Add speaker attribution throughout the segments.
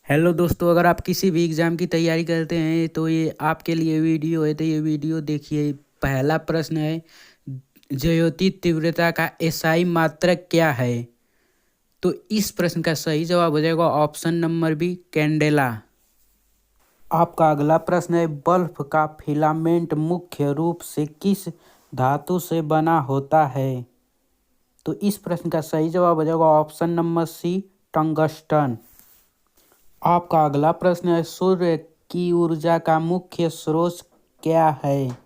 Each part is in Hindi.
Speaker 1: हेलो दोस्तों, अगर आप किसी भी एग्ज़ाम की तैयारी करते हैं तो ये आपके लिए वीडियो है। तो ये वीडियो देखिए। पहला प्रश्न है, ज्योति तीव्रता का एसआई मात्रक क्या है? तो इस प्रश्न का सही जवाब हो जाएगा ऑप्शन नंबर बी, कैंडेला। आपका अगला प्रश्न है, बल्ब का फिलामेंट मुख्य रूप से किस धातु से बना होता है? तो इस प्रश्न का सही जवाब हो जाएगा ऑप्शन नंबर सी, टंगस्टन। आपका अगला प्रश्न है, सूर्य की ऊर्जा का मुख्य स्रोत क्या है?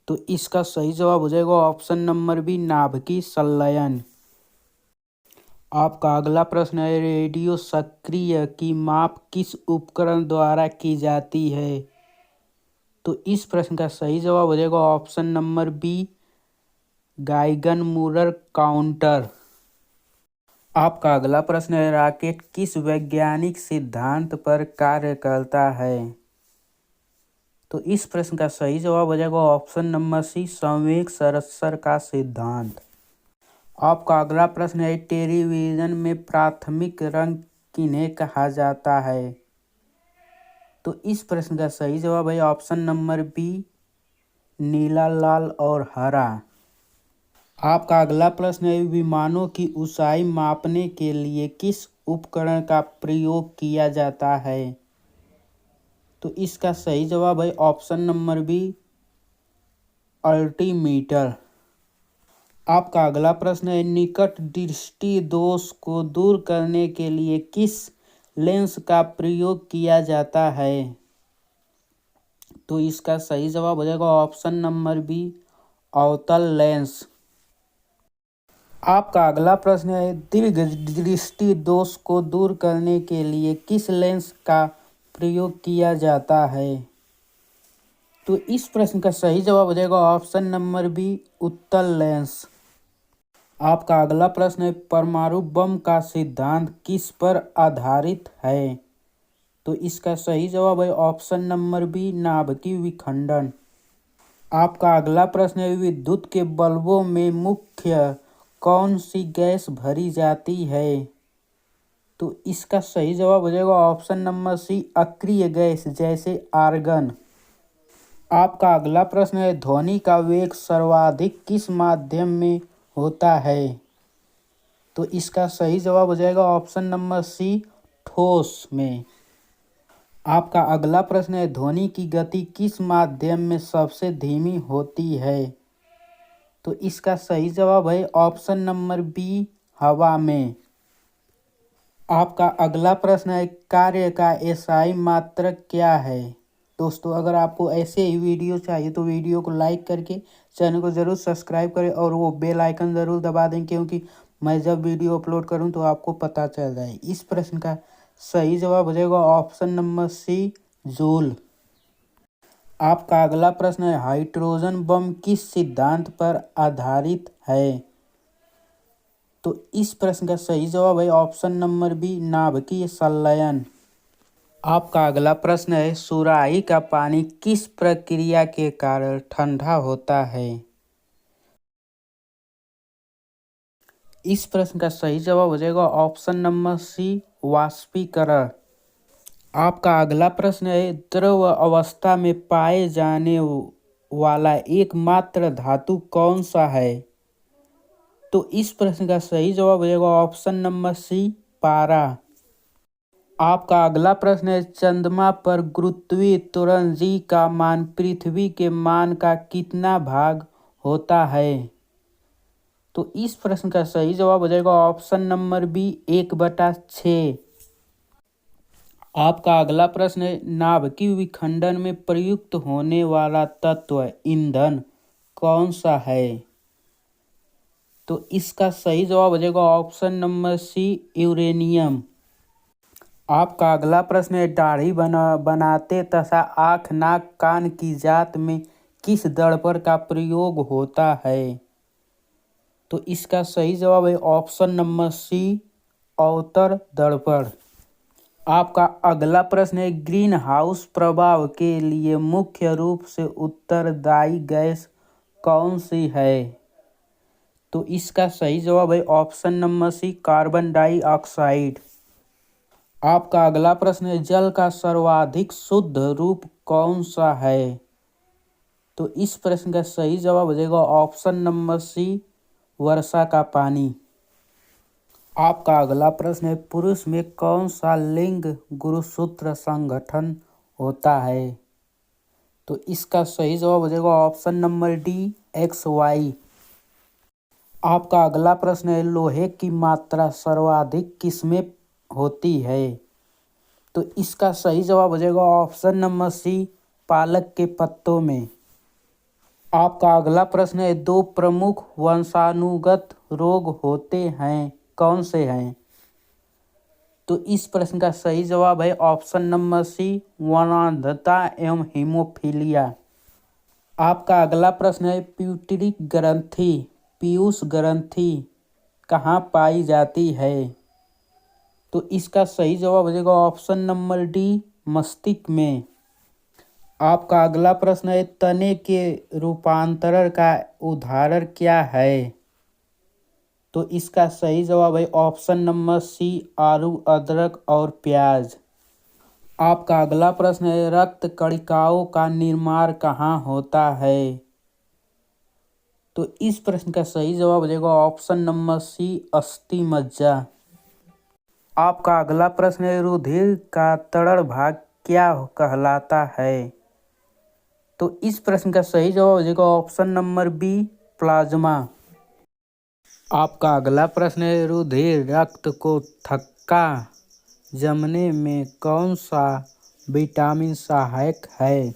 Speaker 1: तो इसका सही जवाब हो जाएगा ऑप्शन नंबर बी, नाभिकीय संलयन। आपका अगला प्रश्न है, रेडियो सक्रिय की माप किस उपकरण द्वारा की जाती है? तो इस प्रश्न का सही जवाब हो जाएगा ऑप्शन नंबर बी, गाइगन मूलर काउंटर। आपका अगला प्रश्न है, रॉकेट किस वैज्ञानिक सिद्धांत पर कार्य करता है? तो इस प्रश्न का सही जवाब हो जाएगा ऑप्शन नंबर सी, संवेग संरक्षण का सिद्धांत। आपका अगला प्रश्न है, टेलीविजन में प्राथमिक रंग किन्हें कहा जाता है? तो इस प्रश्न का सही जवाब है ऑप्शन नंबर बी, नीला, लाल और हरा। आपका अगला प्रश्न है, विमानों की ऊंचाई मापने के लिए किस उपकरण का प्रयोग किया जाता है? तो इसका सही जवाब है ऑप्शन नंबर बी, अल्टीमीटर। आपका अगला प्रश्न है, निकट दृष्टि दोष को दूर करने के लिए किस लेंस का प्रयोग किया जाता है? तो इसका सही जवाब हो जाएगा ऑप्शन नंबर बी, अवतल लेंस। आपका अगला प्रश्न है, दीर्घ दृष्टि दोष को दूर करने के लिए किस लेंस का प्रयोग किया जाता है? तो इस प्रश्न का सही जवाब हो जाएगा ऑप्शन नंबर बी, उत्तल लेंस। आपका अगला प्रश्न है, परमाणु बम का सिद्धांत किस पर आधारित है? तो इसका सही जवाब है ऑप्शन नंबर बी, नाभिकीय विखंडन। आपका अगला प्रश्न है, विद्युत के बल्बों में मुख्य कौन सी गैस भरी जाती है? तो इसका सही जवाब हो जाएगा ऑप्शन नंबर सी, अक्रिय गैस जैसे आर्गन। आपका अगला प्रश्न है, ध्वनि का वेग सर्वाधिक किस माध्यम में होता है? तो इसका सही जवाब हो जाएगा ऑप्शन नंबर सी, ठोस में। आपका अगला प्रश्न है, ध्वनि की गति किस माध्यम में सबसे धीमी होती है? तो इसका सही जवाब है ऑप्शन नंबर बी, हवा में। आपका अगला प्रश्न है, कार्य का एसआई मात्रक क्या है? दोस्तों, अगर आपको ऐसे ही वीडियो चाहिए तो वीडियो को लाइक करके चैनल को ज़रूर सब्सक्राइब करें और वो बेल आइकन ज़रूर दबा दें, क्योंकि मैं जब वीडियो अपलोड करूं तो आपको पता चल जाए। इस प्रश्न का सही जवाब हो जाएगा ऑप्शन नंबर सी, जूल। आपका अगला प्रश्न है, हाइड्रोजन बम किस सिद्धांत पर आधारित है? तो इस प्रश्न का सही जवाब है ऑप्शन नंबर बी, नाभिकीय संलयन। आपका अगला प्रश्न है, सुराही का पानी किस प्रक्रिया के कारण ठंडा होता है? इस प्रश्न का सही जवाब हो जाएगा ऑप्शन नंबर सी, वाष्पीकरण। आपका अगला प्रश्न है, द्रव अवस्था में पाए जाने वाला एकमात्र धातु कौन सा है? तो इस प्रश्न का सही जवाब हो जाएगा ऑप्शन नंबर सी, पारा। आपका अगला प्रश्न है, चंद्रमा पर गुरुत्वीय त्वरण जी का मान पृथ्वी के मान का कितना भाग होता है? तो इस प्रश्न का सही जवाब हो जाएगा ऑप्शन नंबर बी, 1/6। आपका अगला प्रश्न है, नाभिकीय विखंडन में प्रयुक्त होने वाला तत्व ईंधन कौन सा है? तो इसका सही जवाब हो जाएगा ऑप्शन नंबर सी, यूरेनियम। आपका अगला प्रश्न है, दाढ़ी बनाते तथा आँख, नाक, कान की जात में किस दर्पण का प्रयोग होता है? तो इसका सही जवाब है ऑप्शन नंबर सी, अवतल दर्पण। आपका अगला प्रश्न है, ग्रीन हाउस प्रभाव के लिए मुख्य रूप से उत्तरदायी गैस कौन सी है? तो इसका सही जवाब है option number C, carbon dioxide. आपका अगला प्रश्न है, जल का सर्वाधिक शुद्ध रूप कौन सा है? तो इस प्रश्न का सही जवाब हो जाएगा ऑप्शन नंबर सी, वर्षा का पानी। आपका अगला प्रश्न है, पुरुष में कौन सा लिंग गुरुसूत्र संगठन होता है? तो इसका सही जवाब हो जाएगा ऑप्शन नंबर डी, XY। आपका अगला प्रश्न है, लोहे की मात्रा सर्वाधिक किसमें होती है? तो इसका सही जवाब हो जाएगा ऑप्शन नंबर सी, पालक के पत्तों में। आपका अगला प्रश्न है, दो प्रमुख वंशानुगत रोग होते हैं, कौन से हैं? तो इस प्रश्न का सही जवाब है ऑप्शन नंबर सी, वर्णांधता एवं हीमोफीलिया। आपका अगला प्रश्न है, प्यूटरी ग्रंथि, पीयूष ग्रंथि कहाँ पाई जाती है? तो इसका सही जवाब हो जाएगा ऑप्शन नंबर डी, मस्तिष्क में। आपका अगला प्रश्न है, तने के रूपांतरण का उदाहरण क्या है? तो इसका सही जवाब है ऑप्शन नंबर सी, आलू, अदरक और प्याज। आपका अगला प्रश्न है, रक्त कणिकाओं का निर्माण कहाँ होता है? तो इस प्रश्न का सही जवाब हो जाएगा ऑप्शन नंबर सी, अस्थि मज्जा। आपका अगला प्रश्न है, रुधिर का तरल भाग क्या कहलाता है? तो इस प्रश्न का सही जवाब हो जाएगा ऑप्शन नंबर बी, प्लाज्मा। आपका अगला प्रश्न है, रुधिर रक्त को थक्का जमने में कौन सा विटामिन सहायक है?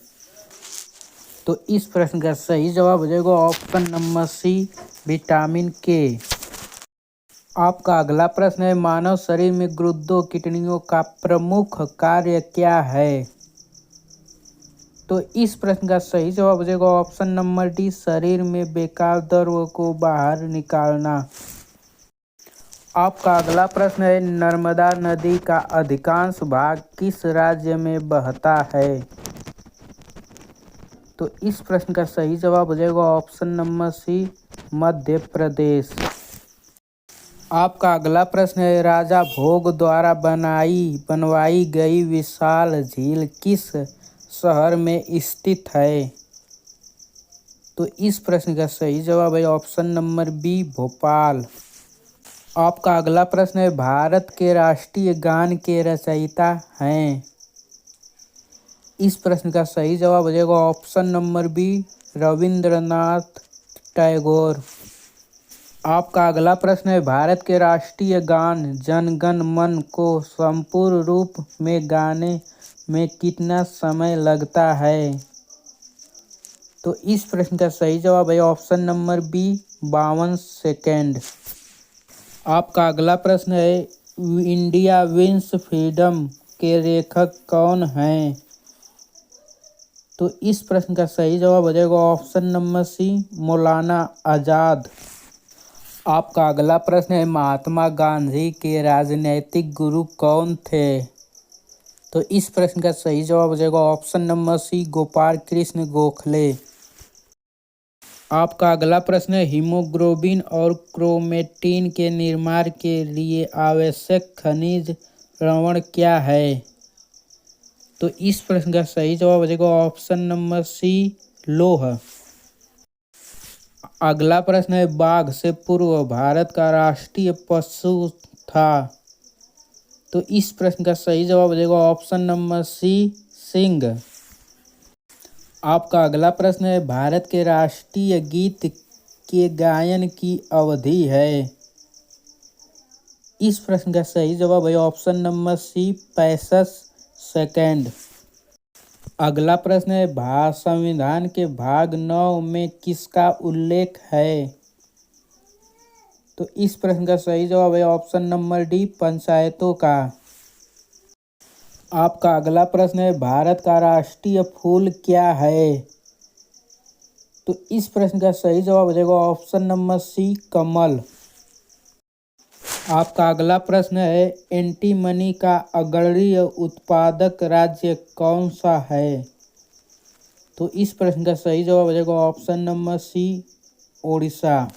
Speaker 1: तो इस प्रश्न का सही जवाब हो जाएगा ऑप्शन नंबर सी, विटामिन के। आपका अगला प्रश्न है, मानव शरीर में गुर्दों किडनियों का प्रमुख कार्य क्या है? तो इस प्रश्न का सही जवाब हो जाएगा ऑप्शन नंबर डी, शरीर में बेकार द्रव्य को बाहर निकालना। आपका अगला प्रश्न है, नर्मदा नदी का अधिकांश भाग किस राज्य में बहता है? तो इस प्रश्न का सही जवाब हो जाएगा ऑप्शन नंबर सी, मध्य प्रदेश। आपका अगला प्रश्न है, राजा भोग द्वारा बनवाई गई विशाल झील किस शहर में स्थित है? तो इस प्रश्न का सही जवाब है ऑप्शन नंबर बी, भोपाल। आपका अगला प्रश्न है, भारत के राष्ट्रीय गान के रचयिता हैं? इस प्रश्न का सही जवाब हो जाएगा option number B, Rabindranath Tagore. आपका अगला प्रश्न है, भारत के राष्ट्रीय गान जन गण मन को संपूर्ण रूप में गाने में कितना समय लगता है? तो इस प्रश्न का सही जवाब है ऑप्शन नंबर बी, 52 सेकेंड। आपका अगला प्रश्न है, इंडिया विंस फ्रीडम के लेखक कौन हैं? तो इस प्रश्न का सही जवाब हो जाएगा ऑप्शन नंबर सी, मौलाना आज़ाद। आपका अगला प्रश्न है, महात्मा गांधी के राजनैतिक गुरु कौन थे? तो इस प्रश्न का सही जवाब हो जाएगा option number C, Gopal Krishna Gokhale. आपका अगला प्रश्न है, हीमोग्लोबिन और क्रोमेटिन के निर्माण के लिए आवश्यक खनिज लवण क्या है? तो इस प्रश्न का सही जवाब हो जाएगा ऑप्शन नंबर सी, लौह। अगला प्रश्न है, बाघ से पूर्व भारत का राष्ट्रीय पशु था? तो इस प्रश्न का सही जवाब हो जाएगा ऑप्शन नंबर सी, सिंह। आपका अगला प्रश्न है, भारत के राष्ट्रीय गीत के गायन की अवधि है? इस प्रश्न का सही जवाब है ऑप्शन नंबर सी, 65 सेकेंड। अगला प्रश्न है, संविधान के भाग 9 में किसका उल्लेख है? तो इस प्रश्न का सही जवाब है ऑप्शन नंबर डी, पंचायतों का। आपका अगला प्रश्न है, भारत का राष्ट्रीय फूल क्या है? तो इस प्रश्न का सही जवाब हो जाएगा ऑप्शन नंबर सी, कमल। आपका अगला प्रश्न है, एंटीमनी का अग्रणी उत्पादक राज्य कौन सा है? तो इस प्रश्न का सही जवाब हो जाएगा ऑप्शन नंबर सी, ओडिशा।